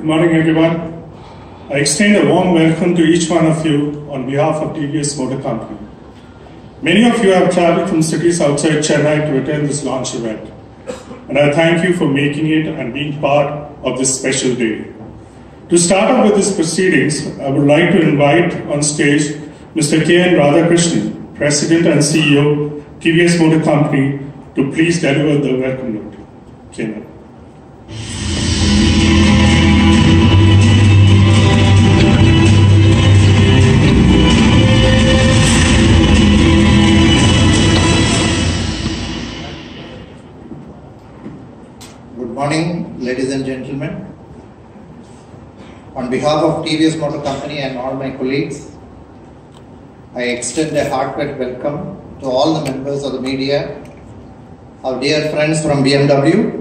Good morning, everyone. I extend a warm welcome to each one of you on behalf of TVS Motor Company. Many of you have traveled from cities outside Chennai to attend this launch event, and I thank you for making it and being part of this special day. To start off with these proceedings, I would like to invite on stage Mr. K.N. Radhakrishnan, President and CEO, TVS Motor Company, to please deliver the welcome note. K.N. Good morning, ladies and gentlemen. On behalf of TVS Motor Company and all my colleagues, I extend a heartfelt welcome to all the members of the media, our dear friends from BMW.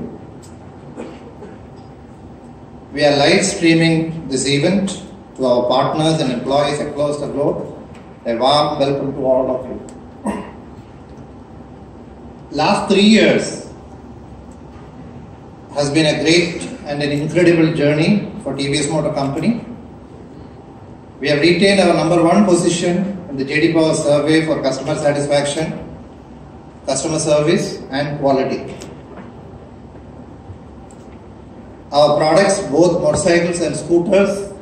We are live streaming this event to our partners and employees across the globe. A warm welcome to all of you. Last 3 years has been a great and an incredible journey for TVS Motor Company. We have retained our #1 position in the JD Power survey for customer satisfaction, customer service and quality. Our products, both motorcycles and scooters,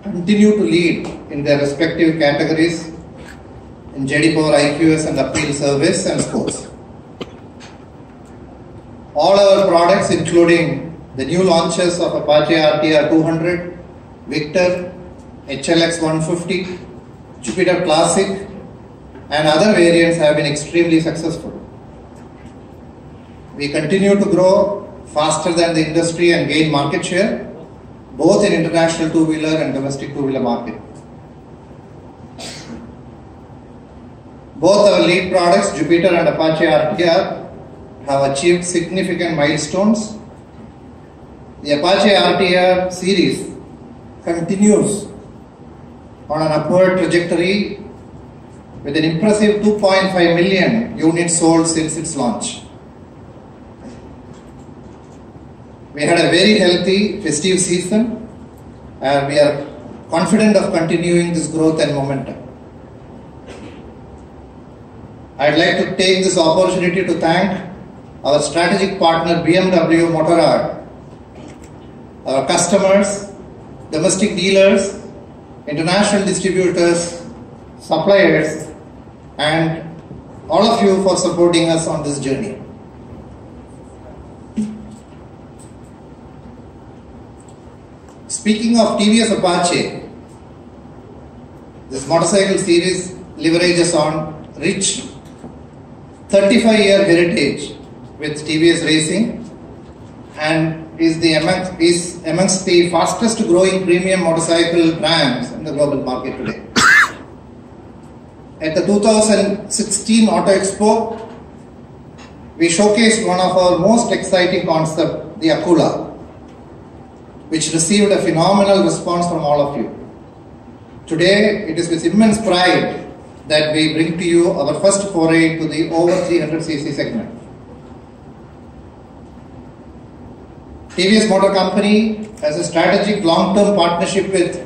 continue to lead in their respective categories in JD Power IQS and Appeal Service and Sports. All our products, including the new launches of Apache RR 200, Victor, HLX 150, Jupiter Classic, and other variants have been extremely successful. We continue to grow faster than the industry and gain market share, both in international two-wheeler and domestic two-wheeler market. Both our lead products, Jupiter and Apache RR, have achieved significant milestones. The Apache RR series continues on an upward trajectory with an impressive 2.5 million units sold since its launch. We had a very healthy festive season and we are confident of continuing this growth and momentum. I'd like to take this opportunity to thank our strategic partner BMW Motorrad, our customers, domestic dealers, international distributors, suppliers, and all of you for supporting us on this journey. Speaking of TVS Apache, this motorcycle series leverages on rich 35-year heritage with TVS Racing and is amongst the fastest growing premium motorcycle brands in the global market today. At the 2016 Auto Expo, we showcased one of our most exciting concepts, the Akula, which received a phenomenal response from all of you. Today, it is with immense pride that we bring to you our first foray to the over 300cc segment. TVS Motor Company has a strategic long-term partnership with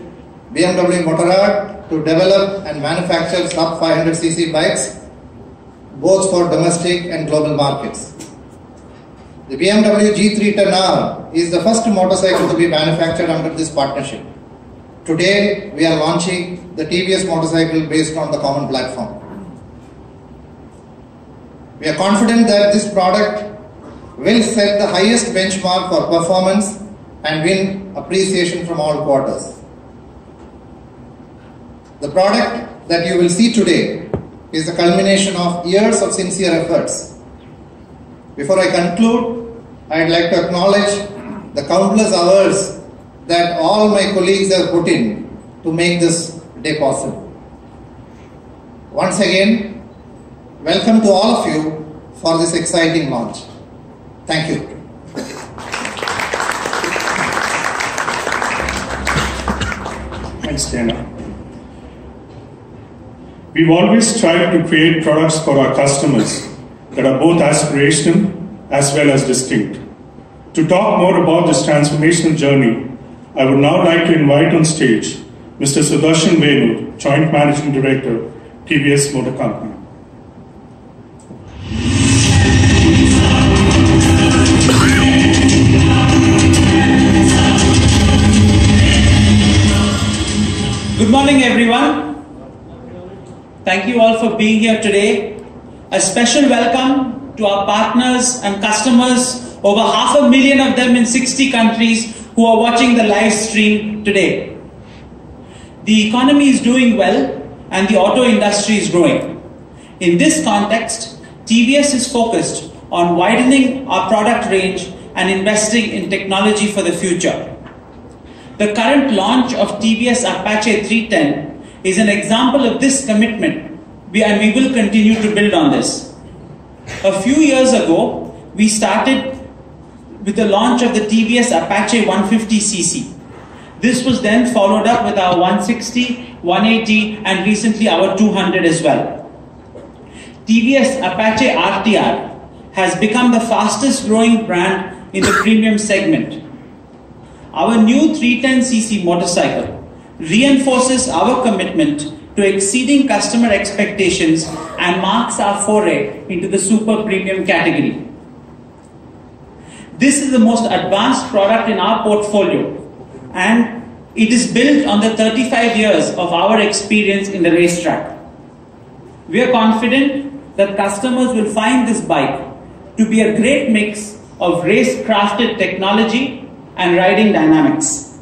BMW Motorrad to develop and manufacture sub 500cc bikes, both for domestic and global markets. The BMW G310R is the first motorcycle to be manufactured under this partnership. Today, we are launching the TVS motorcycle based on the common platform. We are confident that this product will set the highest benchmark for performance and win appreciation from all quarters. The product that you will see today is the culmination of years of sincere efforts. Before I conclude, I'd like to acknowledge the countless hours that all my colleagues have put in to make this day possible. Once again, welcome to all of you for this exciting launch. Thank you. Thanks, Dana. We've always tried to create products for our customers that are both aspirational as well as distinct. To talk more about this transformational journey, I would now like to invite on stage Mr. Sudarshan Venu, Joint Managing Director, TVS Motor Company. Good morning, everyone. Thank you all for being here today. A special welcome to our partners and customers, over 500,000 of them in 60 countries who are watching the live stream today. The economy is doing well and the auto industry is growing. In this context, TVS is focused on widening our product range and investing in technology for the future. The current launch of TVS Apache 310 is an example of this commitment, and we will continue to build on this. A few years ago, we started with the launch of the TVS Apache 150cc. This was then followed up with our 160, 180, and recently our 200 as well. TVS Apache RTR has become the fastest growing brand in the premium segment. Our new 310cc motorcycle reinforces our commitment to exceeding customer expectations and marks our foray into the super premium category. This is the most advanced product in our portfolio, and it is built on the 35 years of our experience in the racetrack. We are confident that customers will find this bike to be a great mix of race-crafted technology and riding dynamics.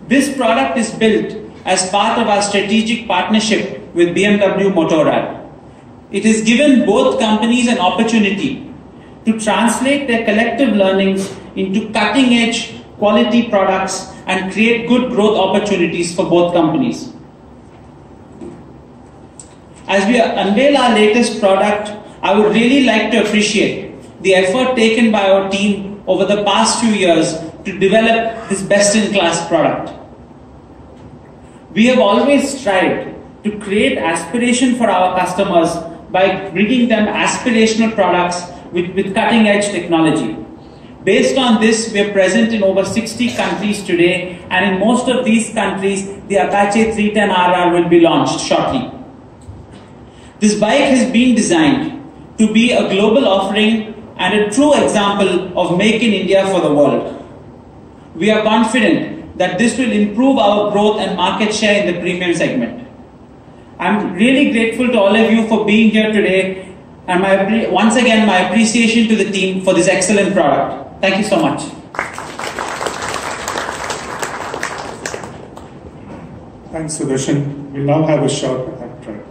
This product is built as part of our strategic partnership with BMW Motorrad. It has given both companies an opportunity to translate their collective learnings into cutting-edge quality products and create good growth opportunities for both companies. As we unveil our latest product, I would really like to appreciate the effort taken by our team over the past few years to develop this best-in-class product. We have always strived to create aspiration for our customers by bringing them aspirational products with cutting-edge technology. Based on this, we are present in over 60 countries today, and in most of these countries, the Apache 310RR will be launched shortly. This bike has been designed to be a global offering and a true example of Make in India for the world. We are confident that this will improve our growth and market share in the premium segment. I'm really grateful to all of you for being here today, and once again my appreciation to the team for this excellent product. Thank you so much. Thanks, Sudarshan. We'll now have a short act track.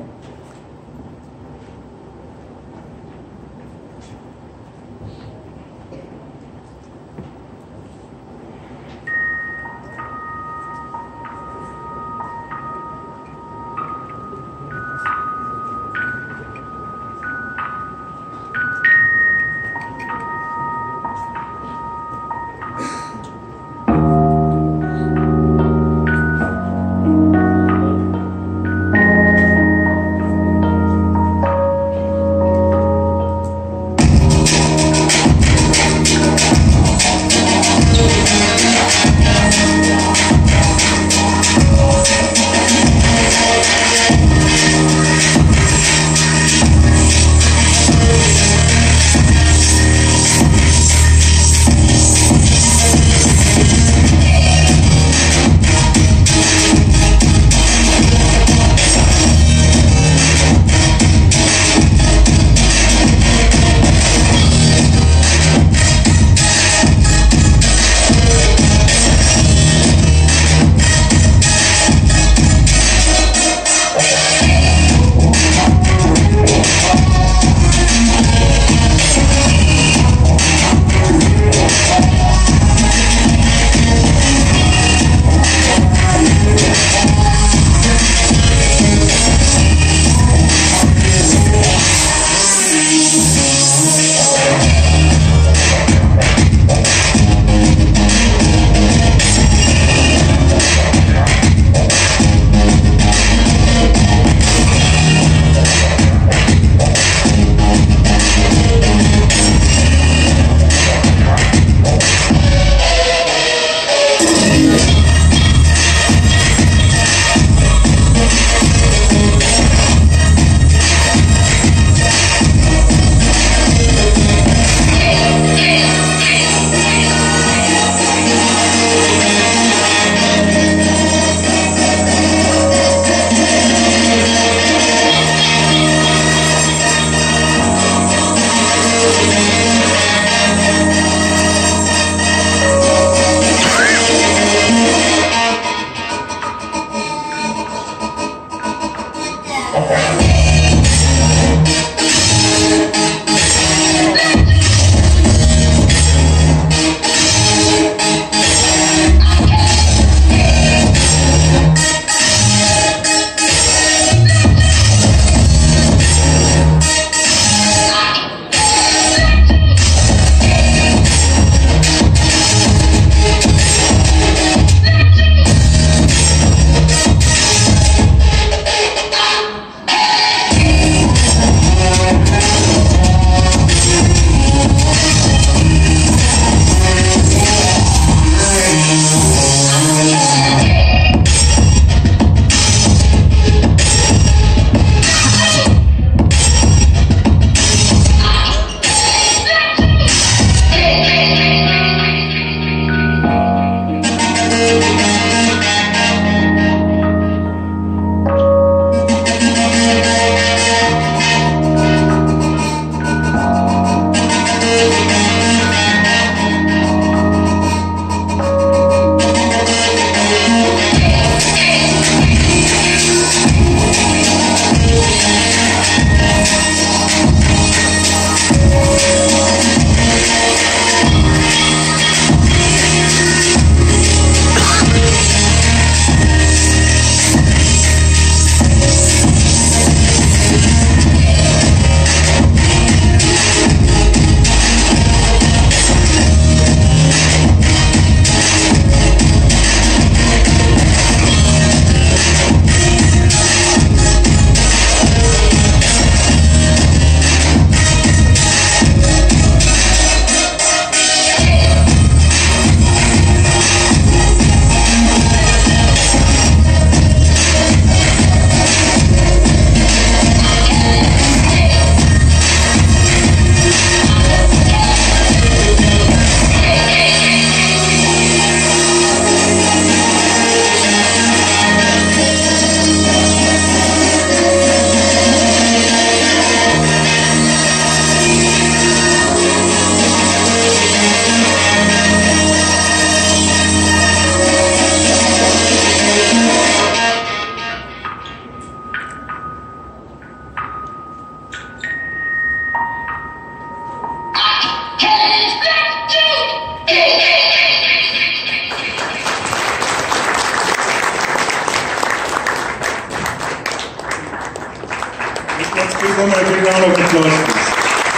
Give them a big round of applause, please.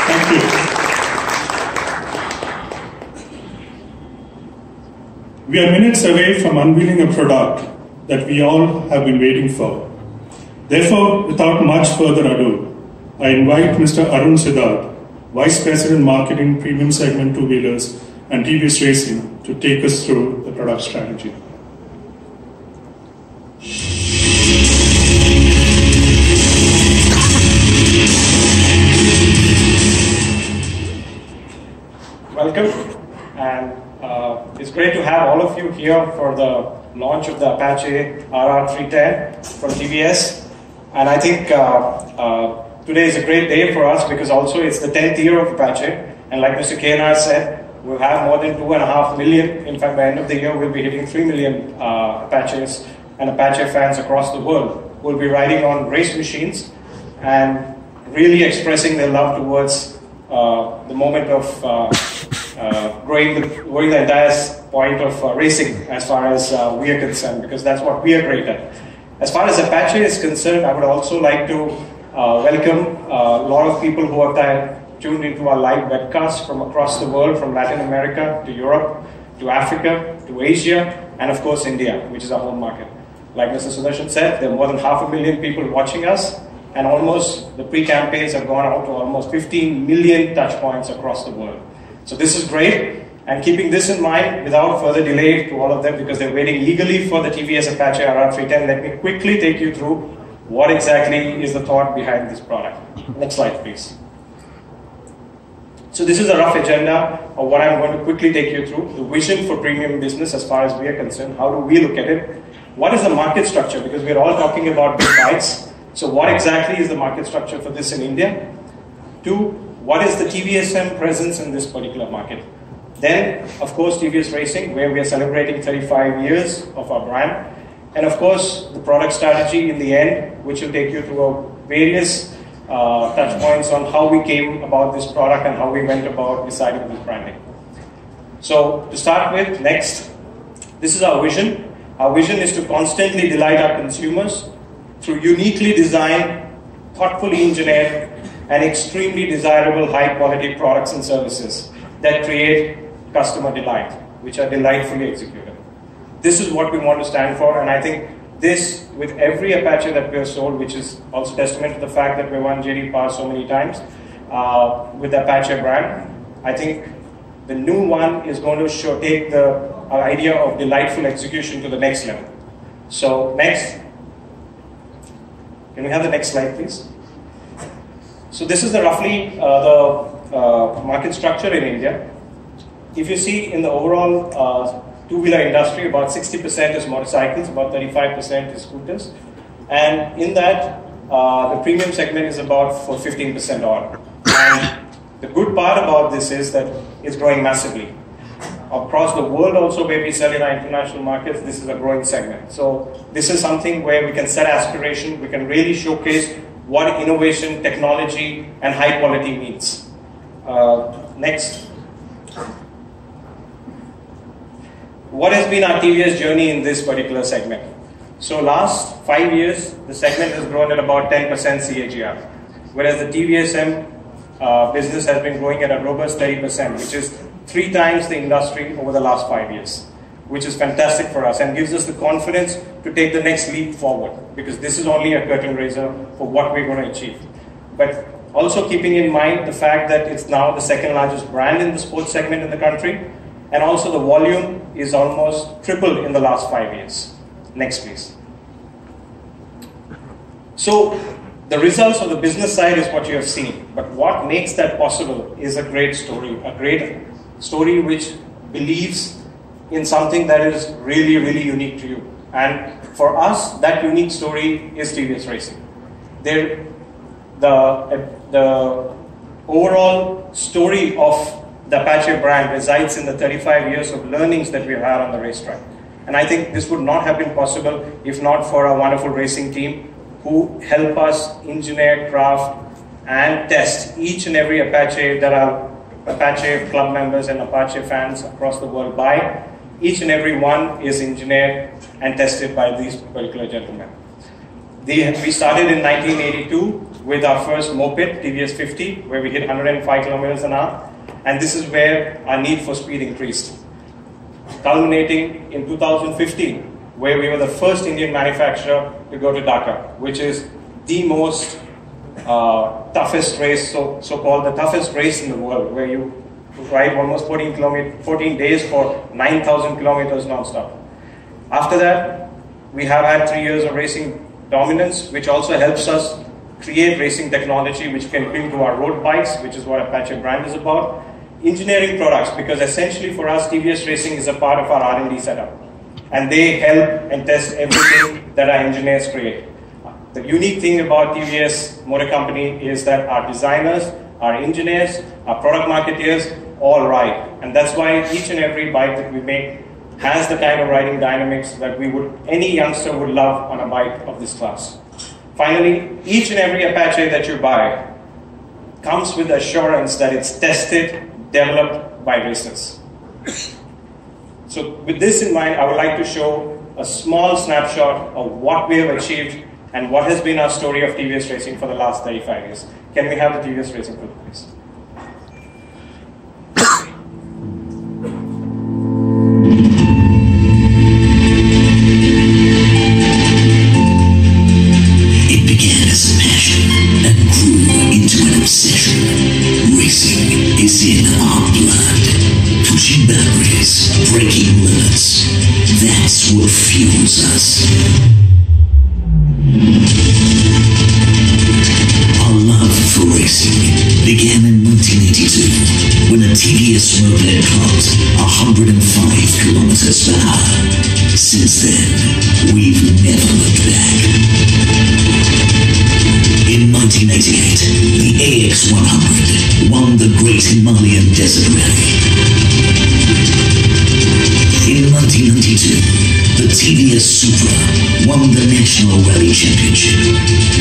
Thank you. We are minutes away from unveiling a product that we all have been waiting for. Therefore, without much further ado, I invite Mr. Arun Siddharth, Vice President Marketing, Premium Segment Two-Wheelers and TVS Racing, to take us through the product strategy. Welcome, and it's great to have all of you here for the launch of the Apache RR 310 from TVS. And I think today is a great day for us because also it's the 10th year of Apache. And like Mr. KNR said, we'll have more than 2.5 million. In fact, by the end of the year, we'll be hitting 3 million Apaches and Apache fans across the world who will be riding on race machines and really expressing their love towards the moment of growing the entire point of racing as far as we are concerned, because that's what we are great at. As far as Apache is concerned, I would also like to welcome a lot of people who have tuned into our live webcast from across the world, from Latin America to Europe, to Africa, to Asia, and of course India, which is our home market. Like Mr. Sudarshan said, there are more than 500,000 people watching us, and almost the pre-campaigns have gone out to almost 15 million touch points across the world. So this is great, and keeping this in mind, without further delay to all of them, because they're waiting eagerly for the TVS Apache RR 310, let me quickly take you through what exactly is the thought behind this product. Next slide, please. So this is a rough agenda of what I'm going to quickly take you through. The vision for premium business as far as we are concerned. How do we look at it? What is the market structure? Because we're all talking about big bikes. So what exactly is the market structure for this in India? 2, what is the TVSM presence in this particular market? Then, of course, TVS Racing, where we are celebrating 35 years of our brand. and of course the product strategy in the end, which will take you through various touch points on how we came about this product and how we went about deciding this branding. So to start with, next, this is our vision. Our vision is to constantly delight our consumers through uniquely designed, thoughtfully engineered, and extremely desirable high-quality products and services that create customer delight, which are delightfully executed. This is what we want to stand for, and I think this, with every Apache that we have sold, which is also testament to the fact that we won JD Power so many times with the Apache brand, I think the new one is going to take the idea of delightful execution to the next level. So next, can we have the next slide, please? So this is the roughly the market structure in India. If you see in the overall two-wheeler industry, about 60% is motorcycles, about 35% is scooters, and in that the premium segment is about 15% odd. And the good part about this is that it's growing massively. Across the world also, where we sell in our international markets, this is a growing segment. So this is something where we can set aspiration, we can really showcase what innovation, technology, and high quality means. Next. What has been our TVS journey in this particular segment? So last 5 years, the segment has grown at about 10% CAGR, whereas the TVS business has been growing at a robust 30%, which is 3 times the industry over the last 5 years, which is fantastic for us and gives us the confidence to take the next leap forward, because this is only a curtain raiser for what we're going to achieve. But also keeping in mind the fact that it's now the second largest brand in the sports segment in the country, and also the volume is almost tripled in the last 5 years. Next, please. So the results of the business side is what you have seen, but what makes that possible is a great story which believes in something that is really, really unique to you. And for us, that unique story is TVS Racing. The overall story of the Apache brand resides in the 35 years of learnings that we've had on the racetrack. And I think this would not have been possible if not for our wonderful racing team who help us engineer, craft, and test each and every Apache that our Apache club members and Apache fans across the world buy. Each and every one is engineered and tested by these particular gentlemen. We started in 1982 with our first moped, TVS 50, where we hit 105 kilometers an hour. And this is where our need for speed increased, culminating in 2015, where we were the first Indian manufacturer to go to Dhaka, which is the most toughest race, so-called the toughest race in the world, where you ride almost 14 days for 9,000 kilometers non-stop. After that, we have had 3 years of racing dominance, which also helps us create racing technology which can bring to our road bikes, which is what Apache brand is about. Engineering products, because essentially for us, TVS Racing is a part of our R&D setup. And they help and test everything that our engineers create. The unique thing about TVS Motor Company is that our designers, our engineers, our product marketeers all ride. And that's why each and every bike that we make has the kind of riding dynamics that any youngster would love on a bike of this class. Finally, each and every Apache that you buy comes with the assurance that it's tested, developed by racers. So with this in mind, I would like to show a small snapshot of what we have achieved and what has been our story of TVS Racing for the last 35 years. Can we have the TVS Racing film, please? It began as a passion and grew into an obsession. Racing is in our blood. Pushing boundaries, breaking limits. That's what fuels us. Our love for racing began in 1982 when a TVS moped clocked 105 kilometers per hour. Since then, we've never looked back. In 1988, the AX100 won the Great Himalayan Desert Rally. In 1992, the TVS Supra won the National Rally Championship.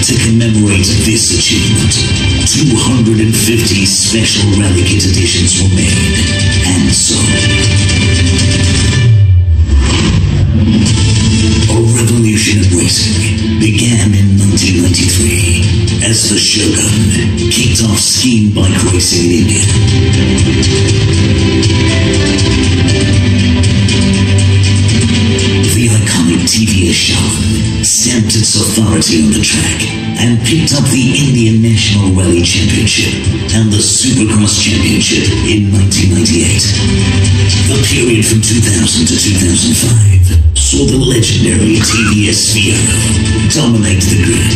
To commemorate this achievement, 250 special rally kit editions were made and sold. A revolution in racing began in 1993 as the Shogun kicked off ski bike racing in India. The iconic TVS Shogun stamped its authority on the track and picked up the Indian National Rally Championship and the Supercross Championship in 1998. The period from 2000 to 2005 saw the legendary TVS Fiero dominate the grid.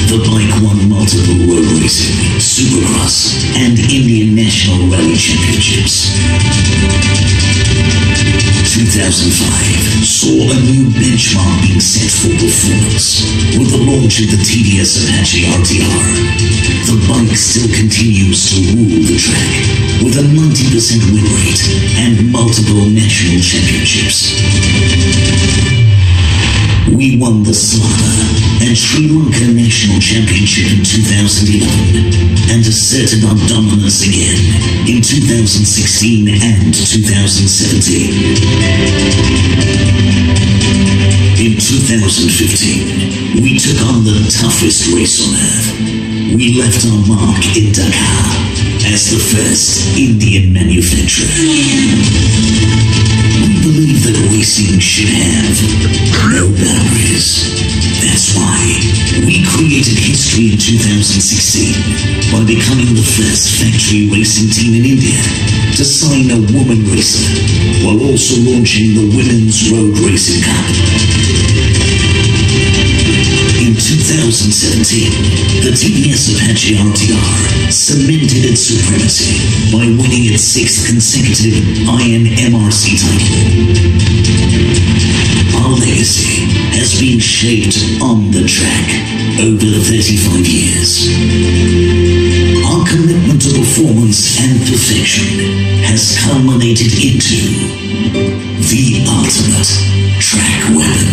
The bike won multiple road racing, Supercross, and Indian National Rally Championships. 2005 saw a new benchmark being set for performance with the launch of the TVS Apache RR. The bike still continues to rule the track with a 90% win rate and multiple national championships. We won the Slava and Sri Lanka National Championship in 2011 and asserted our dominance again in 2016 and 2017. In 2015, we took on the toughest race on earth. We left our mark in Dakar as the first Indian manufacturer. We believe that racing should have no boundaries. That's why we created history in 2016 by becoming the first factory racing team in India to sign a woman racer while also launching the Women's Road Racing Cup. In 2017, the TVS Apache RR cemented its supremacy by winning its 6th consecutive IMMRC title. Our legacy has been shaped on the track over 35 years. Our commitment to performance and perfection has culminated into the ultimate track weapon.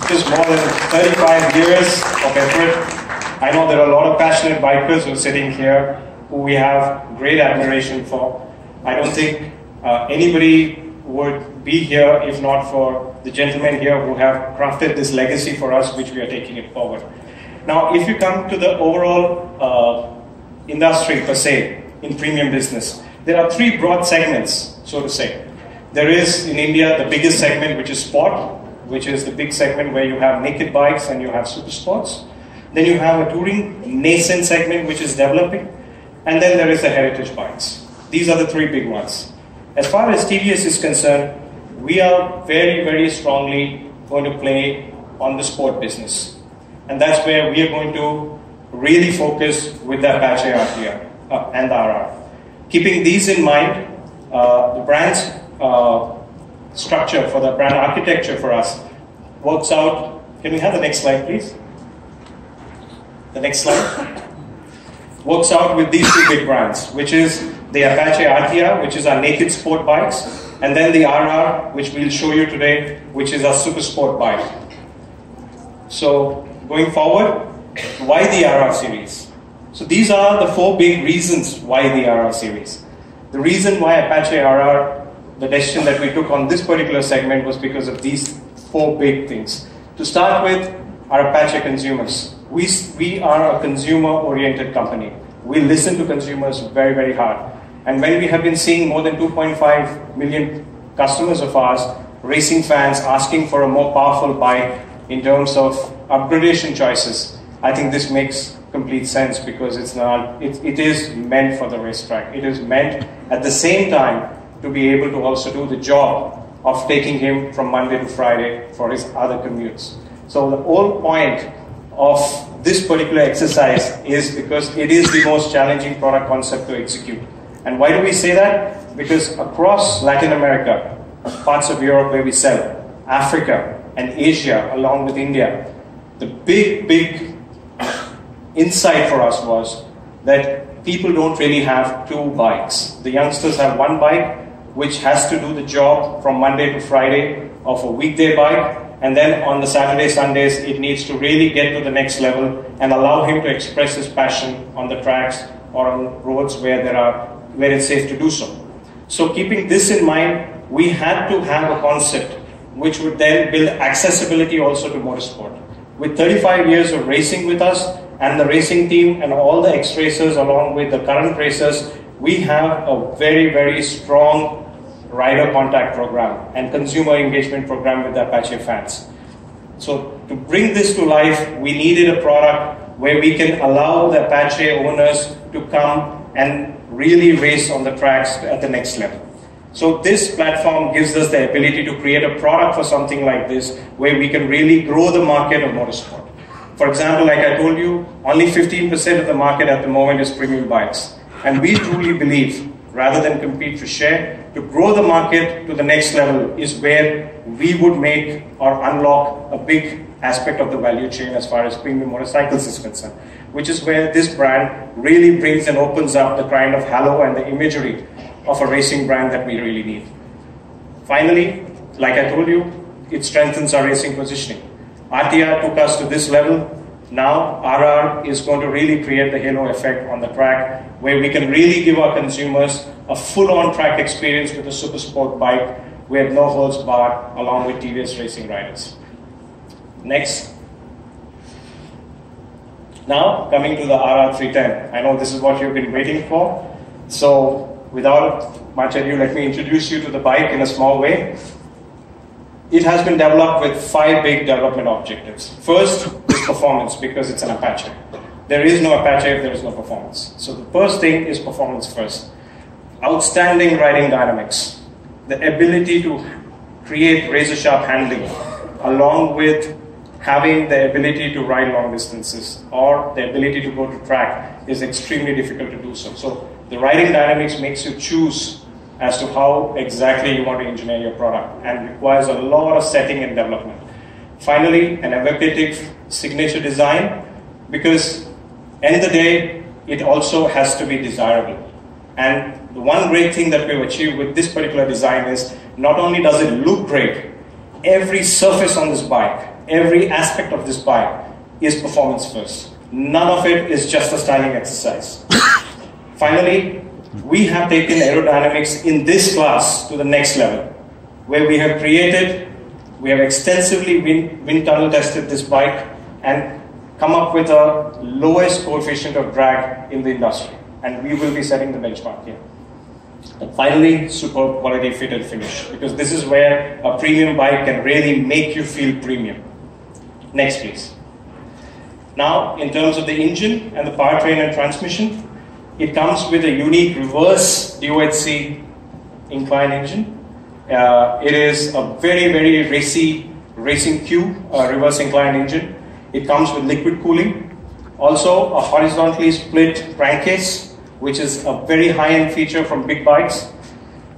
Just more than 35 years of effort. I know there are a lot of passionate bikers who are sitting here who we have great admiration for. I don't think anybody would be here if not for the gentlemen here who have crafted this legacy for us, which we are taking it forward. Now, if you come to the overall industry per se, in premium business, there are 3 broad segments, so to say. There is, in India, the biggest segment, which is sport, which is the big segment where you have naked bikes and you have super sports. Then you have a touring nascent segment, which is developing. And then there is the heritage bikes. These are the 3 big ones. As far as TVS is concerned, we are very, very strongly going to play on the sport business. And that's where we are going to really focus with the Apache RR and the RR. Keeping these in mind, the brand's structure for the brand architecture for us works out. Can we have the next slide, please? The next slide. Works out with these 2 big brands, which is the Apache RR, which is our naked sport bikes, and then the RR, which we'll show you today, which is our super sport bike. So going forward, why the RR series? So these are the 4 big reasons why the RR series. The reason why Apache RR, the decision that we took on this particular segment, was because of these 4 big things. To start with, our Apache consumers. We are a consumer-oriented company. We listen to consumers very, very hard. And when we have been seeing more than 2.5 million customers of ours, racing fans, asking for a more powerful bike in terms of upgradation choices, I think this makes complete sense, because it is meant for the racetrack. It is meant at the same time to be able to also do the job of taking him from Monday to Friday for his other commutes. So the whole point of this particular exercise is because it is the most challenging product concept to execute. And why do we say that? Because across Latin America, parts of Europe where we sell, Africa and Asia along with India, the big insight for us was that people don't really have two bikes. The youngsters have one bike which has to do the job from Monday to Friday of a weekday bike, and then on the Saturday, Sundays, it needs to really get to the next level and allow him to express his passion on the tracks or on roads where it's safe to do so. So keeping this in mind, we had to have a concept which would then build accessibility also to motorsport. With 35 years of racing with us and the racing team and all the ex-racers along with the current racers, we have a very, very strong rider contact program and consumer engagement program with the Apache fans. So to bring this to life, we needed a product where we can allow the Apache owners to come and really race on the tracks at the next level. So this platform gives us the ability to create a product for something like this, where we can really grow the market of motorsport. For example, like I told you, only 15% of the market at the moment is premium bikes. And we truly believe, rather than compete for share, to grow the market to the next level is where we would make or unlock a big aspect of the value chain as far as premium motorcycles is concerned, which is where this brand really brings and opens up the kind of halo and the imagery of a racing brand that we really need. Finally, like I told you, it strengthens our racing positioning. RTR took us to this level. Now RR is going to really create the halo effect on the track, where we can really give our consumers a full-on track experience with a super sport bike with no holds barred, along with TVS racing riders. Next. Now coming to the RR 310. I know this is what you've been waiting for. So without much ado, let me introduce you to the bike in a small way. It has been developed with 5 big development objectives. First is performance, because it's an Apache. There is no Apache if there is no performance. So the first thing is performance first. Outstanding riding dynamics. The ability to create razor-sharp handling, along with having the ability to ride long distances or the ability to go to track, is extremely difficult to do so. So the riding dynamics makes you choose as to how exactly you want to engineer your product, and requires a lot of setting and development. Finally, an evocative signature design, because end of the day, it also has to be desirable. And the one great thing that we've achieved with this particular design is, not only does it look great, every surface on this bike, every aspect of this bike is performance first. None of it is just a styling exercise. Finally, we have taken aerodynamics in this class to the next level, where we have extensively wind tunnel tested this bike and come up with a lowest coefficient of drag in the industry. And we will be setting the benchmark here. And finally, superb quality fit and finish, because this is where a premium bike can really make you feel premium. Next, please. Now, in terms of the engine and the powertrain and transmission, it comes with a unique reverse DOHC incline engine. It is a very, very racing Q reverse incline engine. It comes with liquid cooling. Also, a horizontally split crankcase, which is a very high-end feature from big bikes.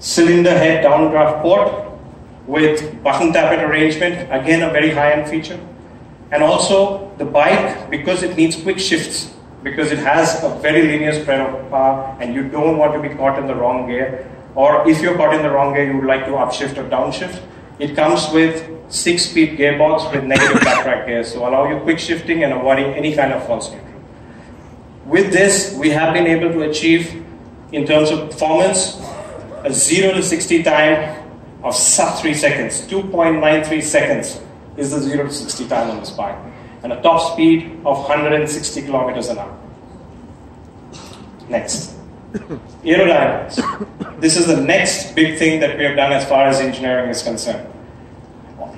Cylinder head downdraft port with button tappet arrangement, again a very high-end feature. And also the bike, because it needs quick shifts, because it has a very linear spread of power and you don't want to be caught in the wrong gear, or if you're caught in the wrong gear, you would like to upshift or downshift. It comes with 6-speed gearbox with negative backtrack gears, so allow you quick shifting and avoiding any kind of false neutral. With this, we have been able to achieve, in terms of performance, a 0 to 60 time of sub 3 seconds. 2.93 seconds is the 0 to 60 time on this bike, and a top speed of 160 kilometers an hour. Next. Aerodynamics. This is the next big thing that we have done as far as engineering is concerned.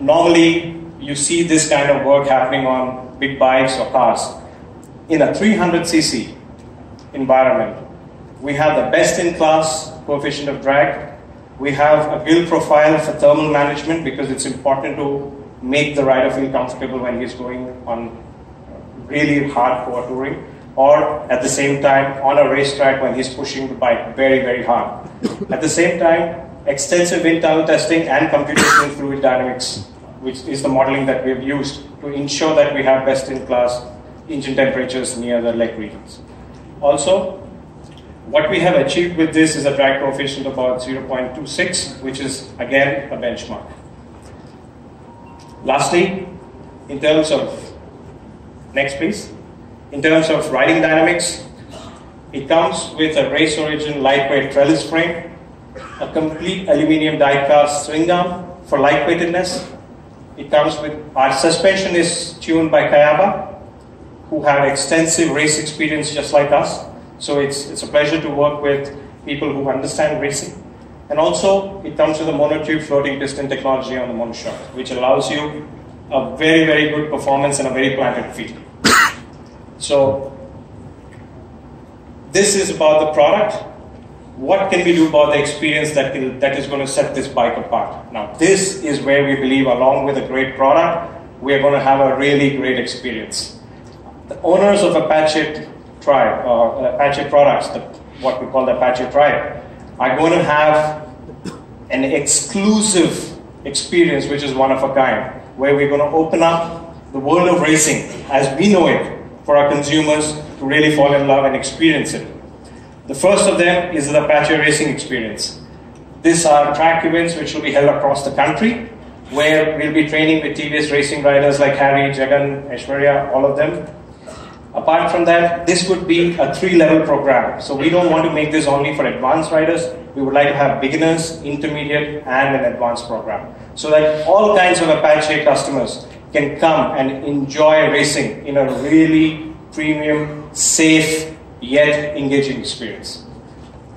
Normally, you see this kind of work happening on big bikes or cars. In a 300cc environment, we have the best-in-class coefficient of drag. We have a build profile for thermal management, because it's important to make the rider feel comfortable when he's going on really hardcore touring, or at the same time on a racetrack when he's pushing the bike very, very hard. At the same time, extensive wind tunnel testing and computational fluid dynamics, which is the modeling that we've used to ensure that we have best-in-class engine temperatures near the leg regions. Also, What we have achieved with this is a drag coefficient of about 0.26, which is again a benchmark. Lastly, in terms of, next please, in terms of riding dynamics, it comes with a race origin lightweight trellis frame, a complete aluminium die-cast swing arm for lightweightedness. It comes with, our suspension is tuned by Kayaba, who have extensive race experience just like us. So it's a pleasure to work with people who understand racing. And also, it comes with a monotube floating piston technology on the monoshock, which allows you a very, very good performance and a very planted feet. So, this is about the product. What can we do about the experience that is going to set this bike apart? Now, this is where we believe, along with a great product, we are going to have a really great experience. The owners of Apache Tribe, or Apache products, what we call the Apache Tribe, are going to have an exclusive experience, which is one of a kind, where we're going to open up the world of racing as we know it for our consumers to really fall in love and experience it. The first of them is the Apache Racing Experience. These are track events which will be held across the country, where we'll be training with TVS racing riders like Harry, Jagan, Aishwarya, all of them. Apart from that, this would be a 3-level program. So we don't want to make this only for advanced riders. We would like to have beginners, intermediate, and an advanced program, so that all kinds of Apache customers can come and enjoy racing in a really premium, safe, yet engaging experience.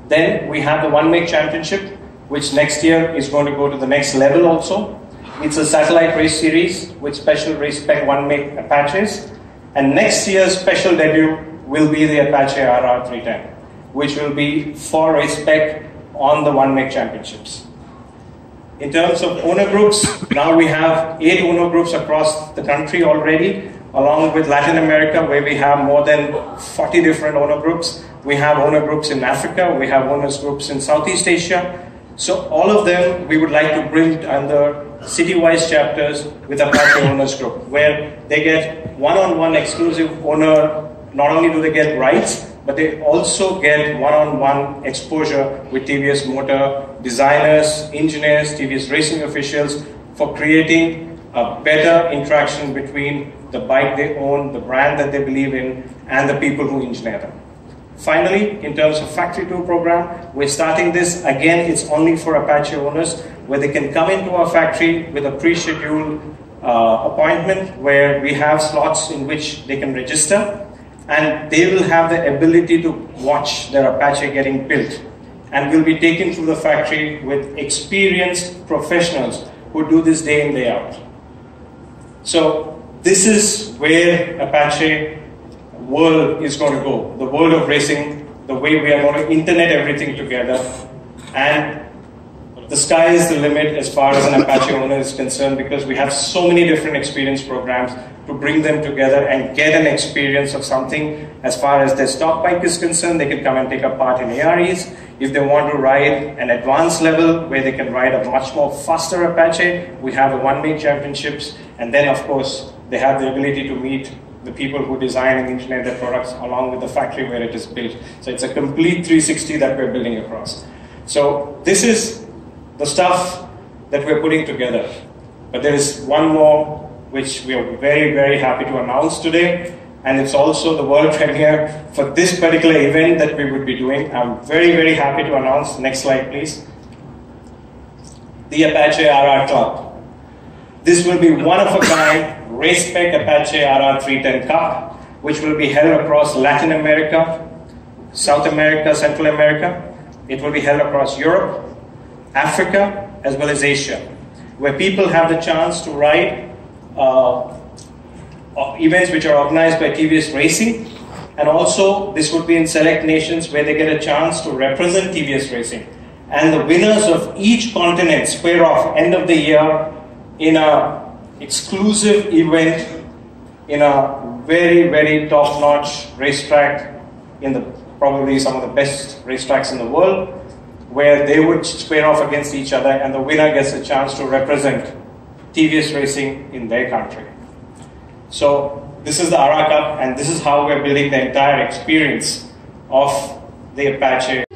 Then we have the One Make Championship, which next year is going to go to the next level also. It's a satellite race series with special race spec One Make Apaches. And next year's special debut will be the Apache RR 310, which will be for race spec on the One Make Championships. In terms of owner groups, now we have 8 owner groups across the country already, along with Latin America, where we have more than 40 different owner groups. We have owner groups in Africa, we have owners groups in Southeast Asia. So all of them we would like to bring under city-wise chapters with Apache Owners Group, where they get one-on-one exclusive owner. Not only do they get rights, but they also get one-on-one exposure with TVS Motor designers, engineers, TVS racing officials, for creating a better interaction between the bike they own, the brand that they believe in, and the people who engineer them. Finally, in terms of Factory Tour program, we're starting this. Again, it's only for Apache owners, where they can come into our factory with a pre-scheduled appointment, where we have slots in which they can register, and they will have the ability to watch their Apache getting built, and will be taken through the factory with experienced professionals who do this day in, day out. So this is where Apache world is going to go, the world of racing, the way we are going to internet everything together, and the sky is the limit as far as an Apache owner is concerned, because we have so many different experience programs to bring them together and get an experience of something. As far as their stock bike is concerned, they can come and take a part in AREs. If they want to ride an advanced level where they can ride a much more faster Apache, we have the One Make Championships, and then of course they have the ability to meet the people who design and engineer their products along with the factory where it is built. So it's a complete 360 that we're building across. So this is the stuff that we're putting together. But there is one more which we are very, very happy to announce today, and it's also the world premiere for this particular event that we would be doing. I'm very, very happy to announce, next slide please, the Apache RR Club. This will be one of a kind race spec Apache RR 310 Cup, which will be held across Latin America, South America, Central America. It will be held across Europe, Africa, as well as Asia, where people have the chance to ride events which are organized by TVS Racing, and also this would be in select nations where they get a chance to represent TVS Racing. And the winners of each continent square off end of the year in a exclusive event in a very, very top-notch racetrack in the probably some of the best racetracks in the world, where they would square off against each other, and the winner gets a chance to represent TVS Racing in their country. So this is the RR Cup, and this is how we're building the entire experience of the Apache.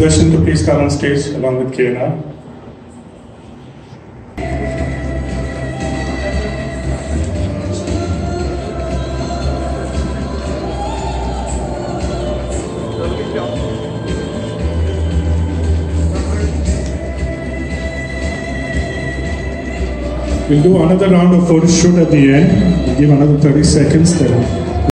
Sudarshan to please come on stage along with KNR. We'll do another round of photo shoot at the end. We'll give another 30 seconds.